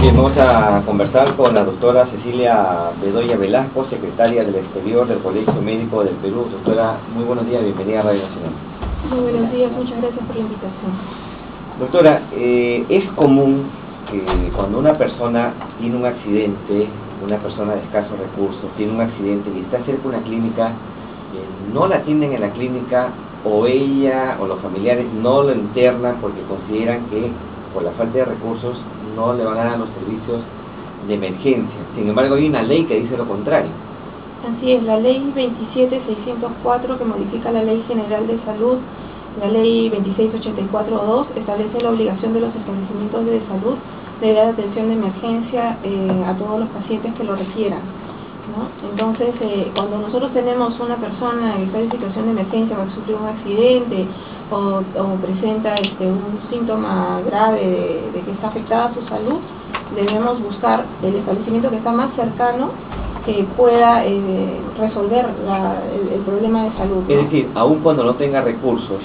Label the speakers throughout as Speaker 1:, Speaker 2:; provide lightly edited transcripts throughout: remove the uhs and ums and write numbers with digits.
Speaker 1: Bien, vamos a conversar con la doctora Cecilia Bedoya Velasco, secretaria del Exterior del Colegio Médico del Perú. Doctora, muy buenos días, bienvenida a Radio Nacional.
Speaker 2: Muy buenos días, muchas gracias por la invitación.
Speaker 1: Doctora, es común que cuando una persona tiene un accidente, una persona de escasos recursos, tiene un accidente y está cerca de una clínica, no la atienden en la clínica, o ella o los familiares no lo internan porque consideran que por la falta de recursos no le van a dar los servicios de emergencia. Sin embargo, hay una ley que dice lo contrario.
Speaker 2: Así es, la ley 27604, que modifica la Ley General de Salud, la ley 26842, establece la obligación de los establecimientos de salud de dar atención de emergencia a todos los pacientes que lo requieran, ¿no? Entonces, cuando nosotros tenemos una persona que está en situación de emergencia, porque sufrió un accidente o presenta un síntoma grave de que está afectada su salud, debemos buscar el establecimiento que está más cercano que pueda resolver el problema de salud, ¿no?
Speaker 1: Es decir, aun cuando no tenga recursos,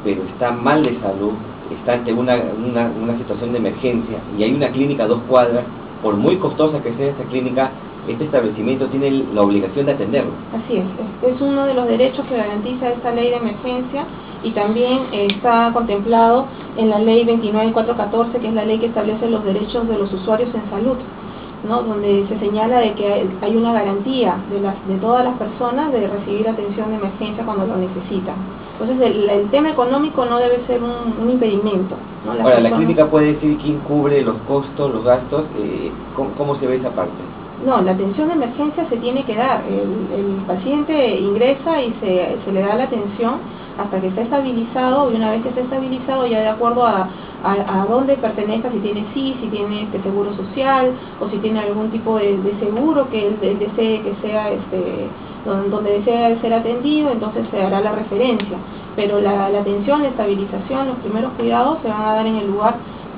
Speaker 1: pero está mal de salud, está ante una situación de emergencia y hay una clínica a 2 cuadras, por muy costosa que sea esta clínica, este establecimiento tiene la obligación de atenderlo.
Speaker 2: Así es uno de los derechos que garantiza esta ley de emergencia, y también está contemplado en la ley 29414, que es la ley que establece los derechos de los usuarios en salud, ¿no? Donde se señala de que hay una garantía de todas las personas de recibir atención de emergencia cuando lo necesitan. Entonces el tema económico no debe ser un impedimento, ¿no?
Speaker 1: Ahora, la clínica puede decir quién cubre los costos, los gastos, ¿cómo se ve esa parte?
Speaker 2: No, la atención de emergencia se tiene que dar. El paciente ingresa y se le da la atención hasta que esté estabilizado, y una vez que esté estabilizado, ya de acuerdo a dónde pertenezca, si tiene SIS, si tiene seguro social, o si tiene algún tipo de seguro que él desee que sea donde desea ser atendido, entonces se hará la referencia. Pero la atención, la estabilización, los primeros cuidados se van a dar en el lugar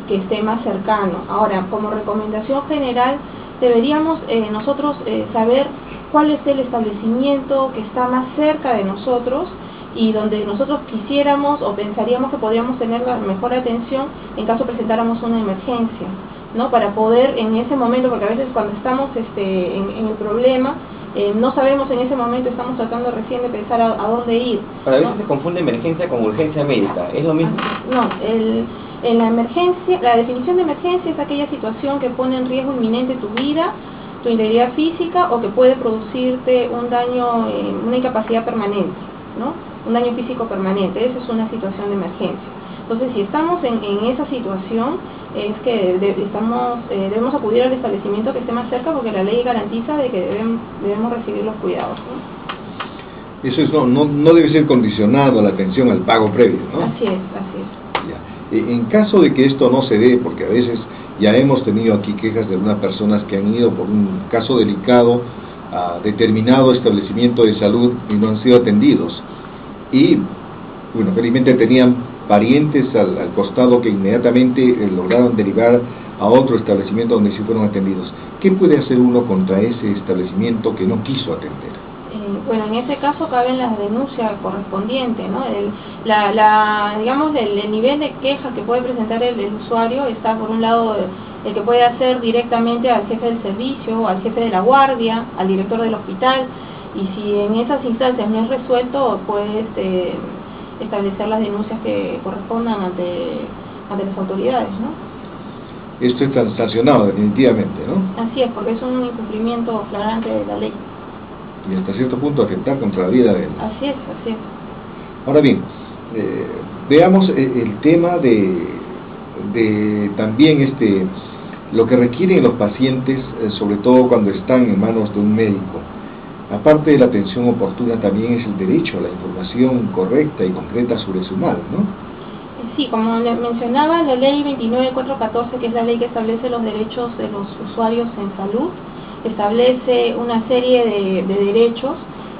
Speaker 2: que esté más cercano. Ahora, como recomendación general, deberíamos nosotros saber cuál es el establecimiento que está más cerca de nosotros y donde nosotros quisiéramos o pensaríamos que podríamos tener la mejor atención en caso presentáramos una emergencia, ¿no? Para poder en ese momento, porque a veces cuando estamos en el problema, no sabemos en ese momento, estamos tratando recién de pensar a dónde ir.
Speaker 1: Pero a veces se confunde emergencia con urgencia médica, ¿es lo mismo?
Speaker 2: No, en la emergencia, la definición de emergencia es aquella situación que pone en riesgo inminente tu vida, tu integridad física, o que puede producirte un daño, una incapacidad permanente, ¿no? Un daño físico permanente. Esa es una situación de emergencia. Entonces, si estamos en esa situación, es que debemos acudir al establecimiento que esté más cerca, porque la ley garantiza de que debemos recibir los cuidados, ¿no?
Speaker 3: Eso no debe ser condicionado a la atención al pago previo, ¿no?
Speaker 2: Así es.
Speaker 3: Ya. En caso de que esto no se dé, porque a veces ya hemos tenido aquí quejas de algunas personas que han ido por un caso delicado a determinado establecimiento de salud y no han sido atendidos, y bueno, felizmente tenían parientes al costado que inmediatamente lograron derivar a otro establecimiento donde sí fueron atendidos. ¿Qué puede hacer uno contra ese establecimiento que no quiso atender?
Speaker 2: Bueno, en ese caso caben las denuncias correspondientes, ¿no? Digamos, el nivel de queja que puede presentar el usuario está, por un lado, el que puede hacer directamente al jefe del servicio, al jefe de la guardia, al director del hospital, y si en esas instancias no es resuelto, puede establecer las denuncias que correspondan ante las autoridades, ¿no?
Speaker 3: Esto está sancionado definitivamente, ¿no?
Speaker 2: Así es, porque es un incumplimiento flagrante de la ley.
Speaker 3: Y hasta cierto punto atentar contra la vida de él.
Speaker 2: Así es.
Speaker 3: Ahora bien, veamos el tema de también lo que requieren los pacientes, sobre todo cuando están en manos de un médico. Aparte de la atención oportuna, también es el derecho a la información correcta y concreta sobre su mal, ¿no?
Speaker 2: Sí, como mencionaba, la ley 29414, que es la ley que establece los derechos de los usuarios en salud, establece una serie de derechos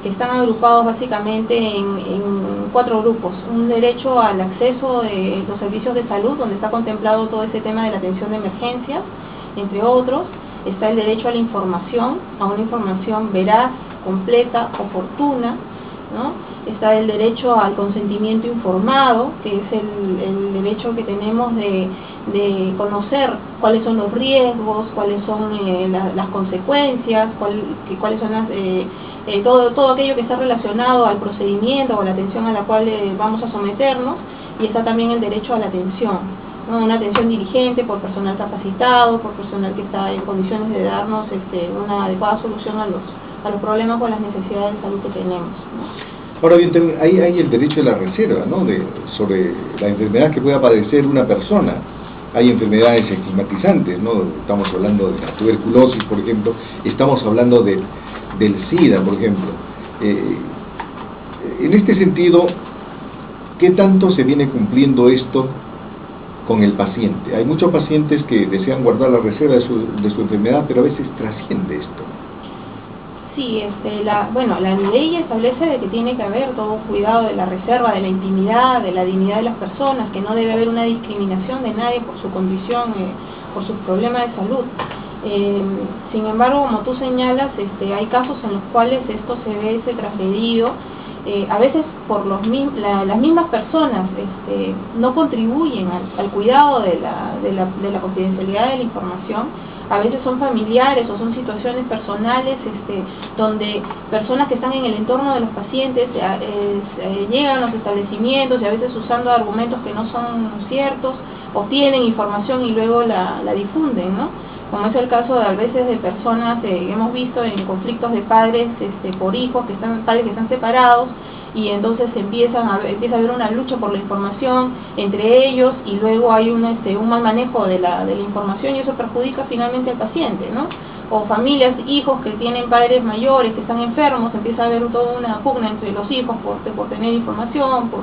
Speaker 2: que están agrupados básicamente en 4 grupos. Un derecho al acceso de los servicios de salud, donde está contemplado todo ese tema de la atención de emergencias, entre otros. Está el derecho a la información, a una información veraz, completa, oportuna, ¿no? Está el derecho al consentimiento informado, que es el derecho que tenemos de de conocer cuáles son los riesgos, cuáles son las consecuencias, cuáles son todo aquello que está relacionado al procedimiento o a la atención a la cual vamos a someternos, y está también el derecho a la atención, ¿no? Una atención diligente por personal capacitado, por personal que está en condiciones de darnos una adecuada solución a los problemas o a las necesidades de salud que tenemos, ¿no?
Speaker 3: Ahora bien, hay el derecho de la reserva, ¿no? Sobre la enfermedad que pueda padecer una persona. Hay enfermedades estigmatizantes, ¿no? Estamos hablando de la tuberculosis, por ejemplo, estamos hablando del SIDA, por ejemplo. En este sentido, ¿qué tanto se viene cumpliendo esto con el paciente? Hay muchos pacientes que desean guardar la reserva de su enfermedad, pero a veces trasciende esto.
Speaker 2: Sí, la ley establece de que tiene que haber todo un cuidado de la reserva, de la intimidad, de la dignidad de las personas, que no debe haber una discriminación de nadie por su condición, por sus problemas de salud. Sin embargo, como tú señalas, hay casos en los cuales esto se ve transgredido, a veces por las mismas personas no contribuyen al cuidado de la confidencialidad de la información. A veces son familiares o son situaciones personales donde personas que están en el entorno de los pacientes llegan a los establecimientos y a veces usando argumentos que no son ciertos, obtienen información y luego la difunden, ¿no? Como es el caso a veces de personas que hemos visto en conflictos de padres por hijos, padres que están separados, y entonces empieza a haber una lucha por la información entre ellos, y luego hay un mal manejo de la información, y eso perjudica finalmente al paciente, ¿no? O familias, hijos que tienen padres mayores que están enfermos, empieza a haber toda una pugna entre los hijos por tener información, por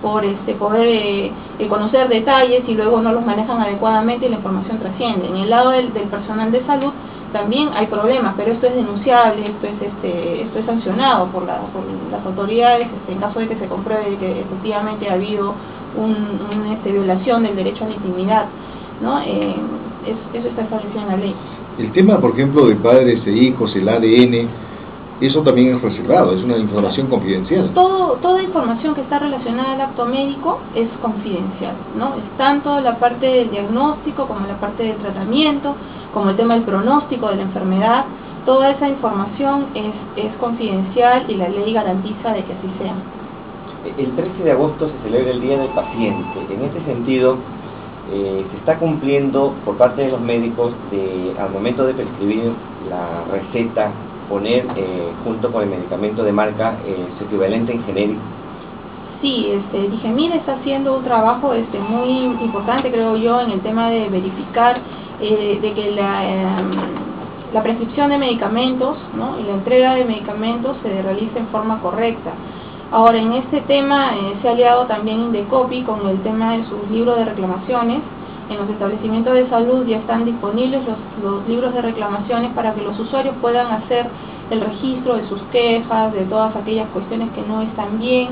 Speaker 2: poder conocer detalles, y luego no los manejan adecuadamente y la información trasciende. En el lado del personal de salud también hay problemas, pero esto es denunciable, esto es sancionado por las autoridades en caso de que se compruebe que efectivamente ha habido una violación del derecho a la intimidad, ¿no? Eso está establecido en la ley.
Speaker 3: El tema, por ejemplo, de padres e hijos, el ADN, eso también es reservado, es una información confidencial.
Speaker 2: Toda información que está relacionada al acto médico es confidencial, ¿no? Es tanto la parte del diagnóstico como la parte del tratamiento, como el tema del pronóstico de la enfermedad. Toda esa información es confidencial y la ley garantiza de que así sea.
Speaker 1: El 13 de agosto se celebra el Día del Paciente. En este sentido, se está cumpliendo por parte de los médicos al momento de prescribir la receta, poner junto con el medicamento de marca su equivalente en genérico.
Speaker 2: Sí, Digemid está haciendo un trabajo muy importante, creo yo, en el tema de verificar de que la prescripción de medicamentos, ¿no?, y la entrega de medicamentos se realice en forma correcta. Ahora, en este tema se ha aliado también Indecopi con el tema de sus libros de reclamaciones. En los establecimientos de salud ya están disponibles los libros de reclamaciones para que los usuarios puedan hacer el registro de sus quejas, de todas aquellas cuestiones que no están bien,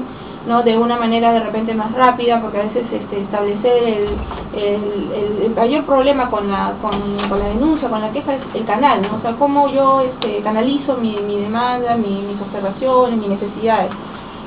Speaker 2: ¿no?, de una manera de repente más rápida, porque a veces establecer el mayor problema con la denuncia, con la queja, es el canal, ¿no? O sea, cómo yo canalizo mi demanda, mis observaciones, mis necesidades.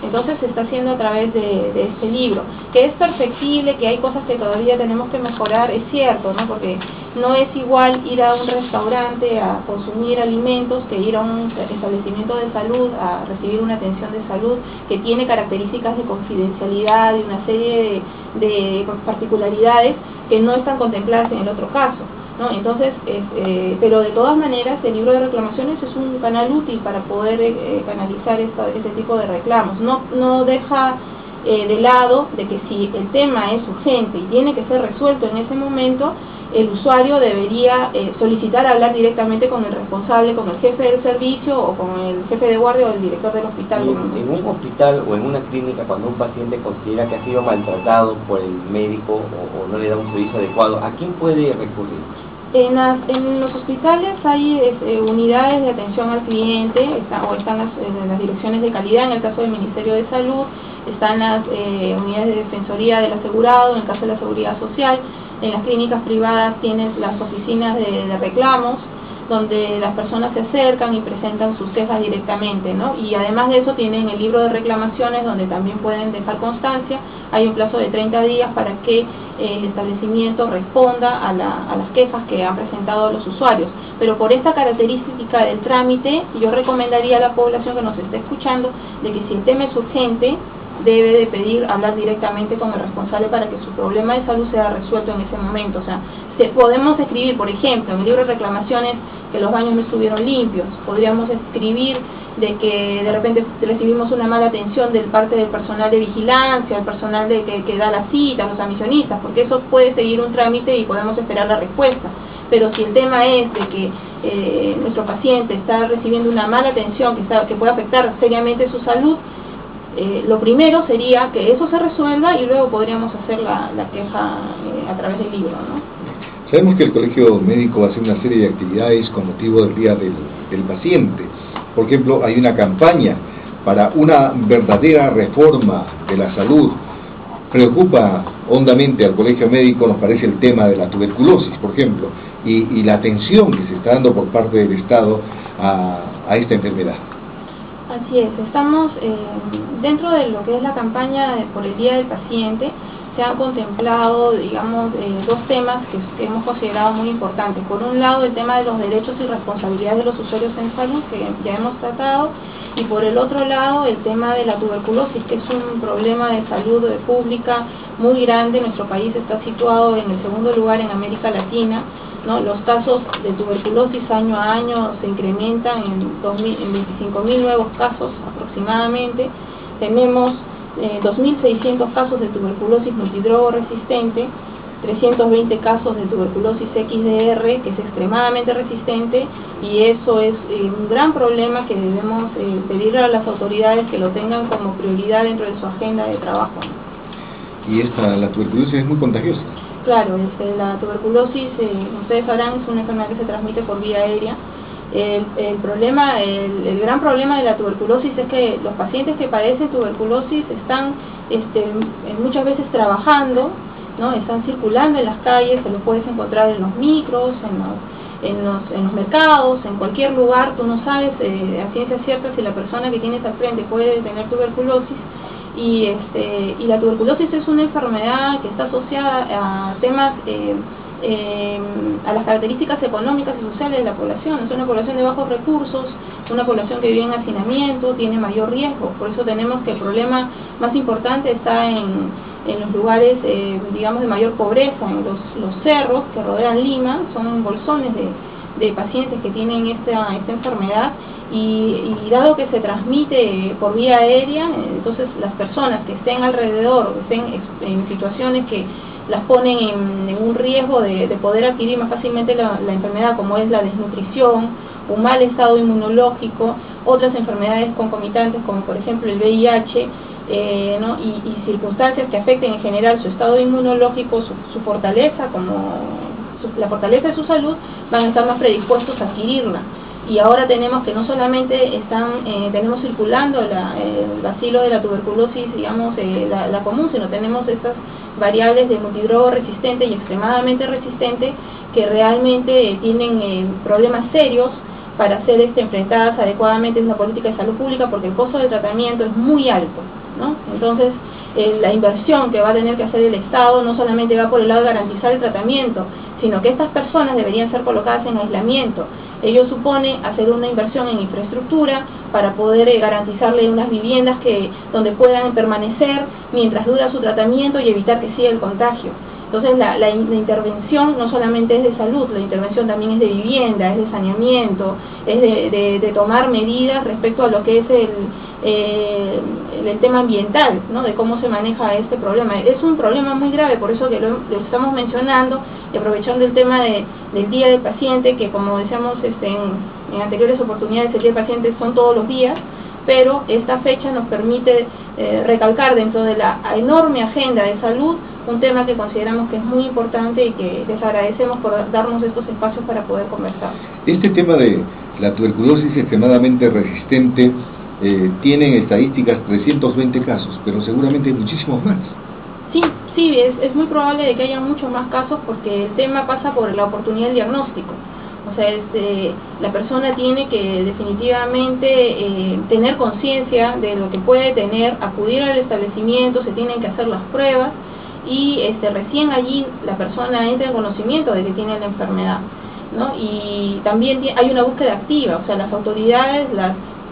Speaker 2: Entonces se está haciendo a través de este libro, que es perfectible, que hay cosas que todavía tenemos que mejorar, es cierto, ¿no? Porque no es igual ir a un restaurante a consumir alimentos que ir a un establecimiento de salud a recibir una atención de salud que tiene características de confidencialidad y una serie de particularidades que no están contempladas en el otro caso, ¿no? Entonces, pero de todas maneras el libro de reclamaciones es un canal útil para poder canalizar este tipo de reclamos. No deja de lado de que si el tema es urgente y tiene que ser resuelto en ese momento, el usuario debería solicitar hablar directamente con el responsable, con el jefe del servicio o con el jefe de guardia o el director del hospital.
Speaker 1: En un hospital o en una clínica, cuando un paciente considera que ha sido maltratado por el médico o no le da un servicio adecuado, ¿a quién puede recurrir?
Speaker 2: En los hospitales hay unidades de atención al cliente, están las direcciones de calidad, en el caso del Ministerio de Salud, están las unidades de defensoría del asegurado, en el caso de la seguridad social. En las clínicas privadas tienen las oficinas de reclamos, donde las personas se acercan y presentan sus quejas directamente, ¿no? Y además de eso tienen el libro de reclamaciones, donde también pueden dejar constancia. Hay un plazo de 30 días para que el establecimiento responda a las quejas que han presentado los usuarios. Pero por esta característica del trámite, yo recomendaría a la población que nos esté escuchando de que si el tema es urgente, debe de pedir hablar directamente con el responsable para que su problema de salud sea resuelto en ese momento. O sea, podemos escribir, por ejemplo, en el libro de reclamaciones que los baños no estuvieron limpios, podríamos escribir de que de repente recibimos una mala atención de parte del personal de vigilancia, el personal que da la cita, los admisionistas, porque eso puede seguir un trámite y podemos esperar la respuesta. Pero si el tema es de que nuestro paciente está recibiendo una mala atención que puede afectar seriamente su salud, lo primero sería que eso se resuelva y luego podríamos hacer la queja a través del libro, ¿no?
Speaker 3: Sabemos que el Colegio Médico va a hacer una serie de actividades con motivo del Día del Paciente. Por ejemplo, hay una campaña para una verdadera reforma de la salud. Preocupa hondamente al Colegio Médico, nos parece, el tema de la tuberculosis, por ejemplo, y la atención que se está dando por parte del Estado a esta enfermedad.
Speaker 2: Así es, estamos dentro de lo que es la campaña por el Día del Paciente. Se han contemplado, digamos, dos temas que hemos considerado muy importantes. Por un lado, el tema de los derechos y responsabilidades de los usuarios en salud, que ya hemos tratado, y por el otro lado, el tema de la tuberculosis, que es un problema de salud pública muy grande. Nuestro país está situado en el segundo lugar en América Latina, ¿no? Los casos de tuberculosis año a año se incrementan en 25.000 nuevos casos aproximadamente. Tenemos 2.600 casos de tuberculosis multidrogo resistente, 320 casos de tuberculosis XDR, que es extremadamente resistente, y eso es un gran problema que debemos pedirle a las autoridades que lo tengan como prioridad dentro de su agenda de trabajo.
Speaker 3: Y la tuberculosis es muy contagiosa.
Speaker 2: Claro, la tuberculosis, ustedes sabrán, es una enfermedad que se transmite por vía aérea. El gran problema de la tuberculosis es que los pacientes que padecen tuberculosis están muchas veces trabajando, ¿no? Están circulando en las calles, se los puedes encontrar en los micros, en los mercados, en cualquier lugar. Tú no sabes a ciencia cierta si la persona que tienes al frente puede tener tuberculosis. Y la tuberculosis es una enfermedad que está asociada a temas a las características económicas y sociales de la población. Es una población de bajos recursos, una población que vive en hacinamiento, tiene mayor riesgo. Por eso tenemos que el problema más importante está en los lugares, digamos, de mayor pobreza, en los cerros que rodean Lima. Son bolsones de pacientes que tienen esta enfermedad, y dado que se transmite por vía aérea, entonces las personas que estén alrededor o que estén en situaciones que las ponen en un riesgo de poder adquirir más fácilmente la enfermedad, como es la desnutrición, un mal estado inmunológico, otras enfermedades concomitantes como por ejemplo el VIH, ¿no? y circunstancias que afecten en general su estado inmunológico, su fortaleza, la fortaleza de su salud, van a estar más predispuestos a adquirirla. Y ahora tenemos que no solamente tenemos circulando el bacilo de la tuberculosis, digamos, la común, sino tenemos estas variables de multidrogo resistente y extremadamente resistente que realmente tienen problemas serios para ser enfrentadas adecuadamente en la política de salud pública, porque el costo del tratamiento es muy alto, ¿no? Entonces, la inversión que va a tener que hacer el Estado no solamente va por el lado de garantizar el tratamiento, sino que estas personas deberían ser colocadas en aislamiento. Ello supone hacer una inversión en infraestructura para poder garantizarle unas viviendas donde puedan permanecer mientras dura su tratamiento y evitar que siga el contagio. Entonces la intervención no solamente es de salud, la intervención también es de vivienda, es de saneamiento, es de tomar medidas respecto a lo que es el tema ambiental, ¿no? De cómo se maneja este problema. Es un problema muy grave, por eso que lo estamos mencionando, y aprovechando el tema del Día del Paciente, que como decíamos en anteriores oportunidades, el Día del Paciente son todos los días, pero esta fecha nos permite recalcar dentro de la enorme agenda de salud un tema que consideramos que es muy importante y que les agradecemos por darnos estos espacios para poder conversar. Este
Speaker 3: tema de la tuberculosis extremadamente resistente tiene en estadísticas 320 casos, pero seguramente hay muchísimos más.
Speaker 2: Sí, es muy probable de que haya muchos más casos, porque el tema pasa por la oportunidad del diagnóstico. O sea, la persona tiene que definitivamente tener conciencia de lo que puede tener, acudir al establecimiento, se tienen que hacer las pruebas, y recién allí la persona entra en conocimiento de que tiene la enfermedad, ¿no? Y también hay una búsqueda activa, o sea, las autoridades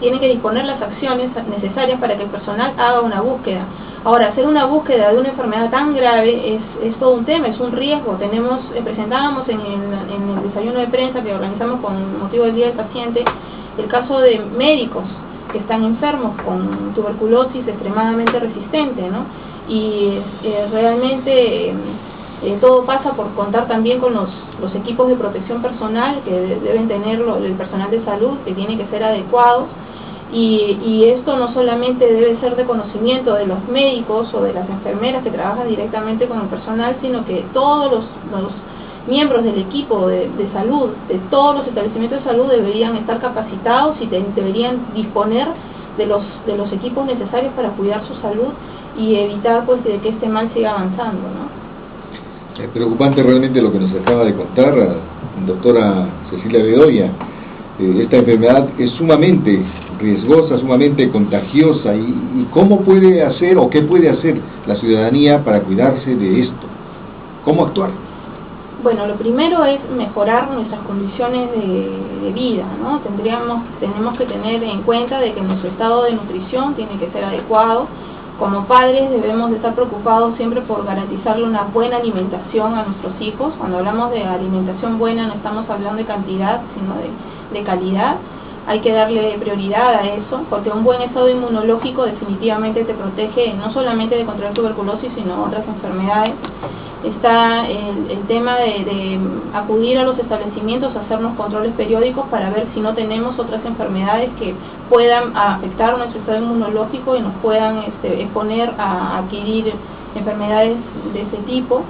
Speaker 2: tienen que disponer las acciones necesarias para que el personal haga una búsqueda. Ahora, hacer una búsqueda de una enfermedad tan grave es todo un tema, es un riesgo. Presentábamos en el desayuno de prensa que organizamos con motivo del Día del Paciente el caso de médicos que están enfermos con tuberculosis extremadamente resistente, ¿no? Y realmente todo pasa por contar también con los equipos de protección personal que deben tener el personal de salud, que tiene que ser adecuados. Y esto no solamente debe ser de conocimiento de los médicos o de las enfermeras que trabajan directamente con el personal, sino que todos los miembros del equipo de salud, de todos los establecimientos de salud, deberían estar capacitados y deberían disponer de los equipos necesarios para cuidar su salud y evitar pues de que este mal siga avanzando, ¿no?
Speaker 3: Es preocupante realmente lo que nos acaba de contar doctora Cecilia Bedoya. Esta enfermedad es sumamente riesgosa, sumamente contagiosa, y ¿cómo puede hacer o qué puede hacer la ciudadanía para cuidarse de esto? ¿Cómo actuar?
Speaker 2: Bueno, lo primero es mejorar nuestras condiciones de vida, ¿no? Tenemos que tener en cuenta de que nuestro estado de nutrición tiene que ser adecuado. Como padres debemos de estar preocupados siempre por garantizarle una buena alimentación a nuestros hijos. Cuando hablamos de alimentación buena no estamos hablando de cantidad, sino de calidad. Hay que darle prioridad a eso, porque un buen estado inmunológico definitivamente te protege no solamente de contraer tuberculosis, sino otras enfermedades. Está el tema de acudir a los establecimientos, hacernos controles periódicos para ver si no tenemos otras enfermedades que puedan afectar nuestro estado inmunológico y nos puedan exponer a adquirir enfermedades de ese tipo,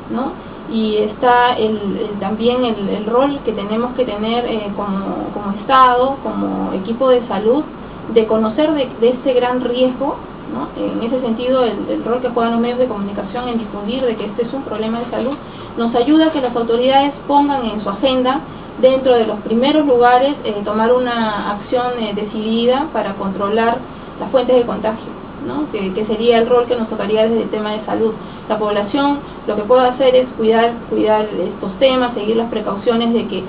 Speaker 2: ¿no? Y está también el rol que tenemos que tener como Estado, como equipo de salud, de conocer de este gran riesgo, ¿no? En ese sentido, el rol que juegan los medios de comunicación en difundir de que este es un problema de salud, nos ayuda a que las autoridades pongan en su agenda, dentro de los primeros lugares, tomar una acción decidida para controlar las fuentes de contagio, ¿no? Que sería el rol que nos tocaría desde el tema de salud. La población lo que puede hacer es cuidar estos temas, seguir las precauciones de que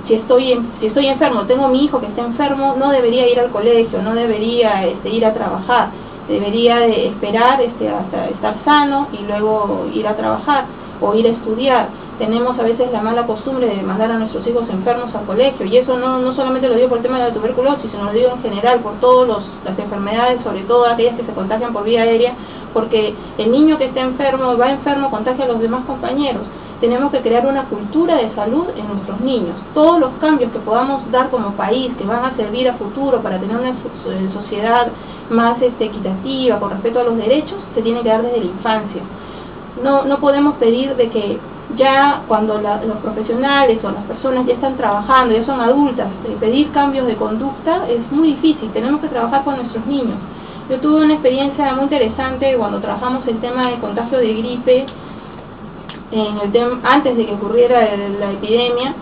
Speaker 2: si estoy enfermo, tengo a mi hijo que está enfermo, no debería ir al colegio, no debería ir a trabajar, debería de esperar hasta estar sano y luego ir a trabajar o ir a estudiar. Tenemos a veces la mala costumbre de mandar a nuestros hijos enfermos al colegio, y eso no solamente lo digo por el tema de la tuberculosis, sino lo digo en general por todas las enfermedades, sobre todo aquellas que se contagian por vía aérea, porque el niño que está enfermo, va enfermo, contagia a los demás compañeros. Tenemos que crear una cultura de salud en nuestros niños. Todos los cambios que podamos dar como país, que van a servir a futuro para tener una sociedad más equitativa, con respeto a los derechos, se tienen que dar desde la infancia. No podemos pedir de que ya cuando los profesionales o las personas ya están trabajando, ya son adultas, pedir cambios de conducta es muy difícil. Tenemos que trabajar con nuestros niños. Yo tuve una experiencia muy interesante cuando trabajamos el tema de contagio de gripe, antes de que ocurriera la epidemia.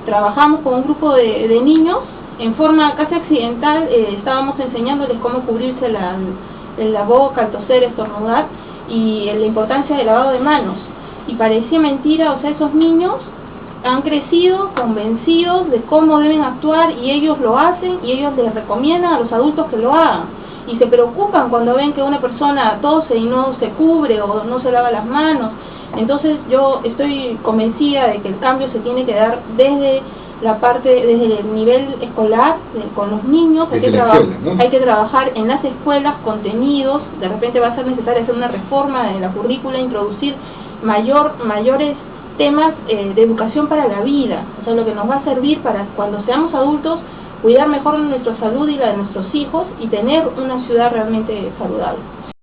Speaker 2: Trabajamos con un grupo de niños en forma casi accidental. Estábamos enseñándoles cómo cubrirse la boca al toser, estornudar, y la importancia del lavado de manos, y parecía mentira. O sea, esos niños han crecido convencidos de cómo deben actuar, y ellos lo hacen, y ellos les recomiendan a los adultos que lo hagan, y se preocupan cuando ven que una persona tose y no se cubre o no se lava las manos. Entonces yo estoy convencida de que el cambio se tiene que dar desde desde el nivel escolar, con los niños. Hay que trabajar en las escuelas contenidos. De repente va a ser necesario hacer una reforma de la currícula, introducir mayores temas de educación para la vida, o sea, lo que nos va a servir para cuando seamos adultos cuidar mejor nuestra salud y la de nuestros hijos, y tener una ciudad realmente saludable.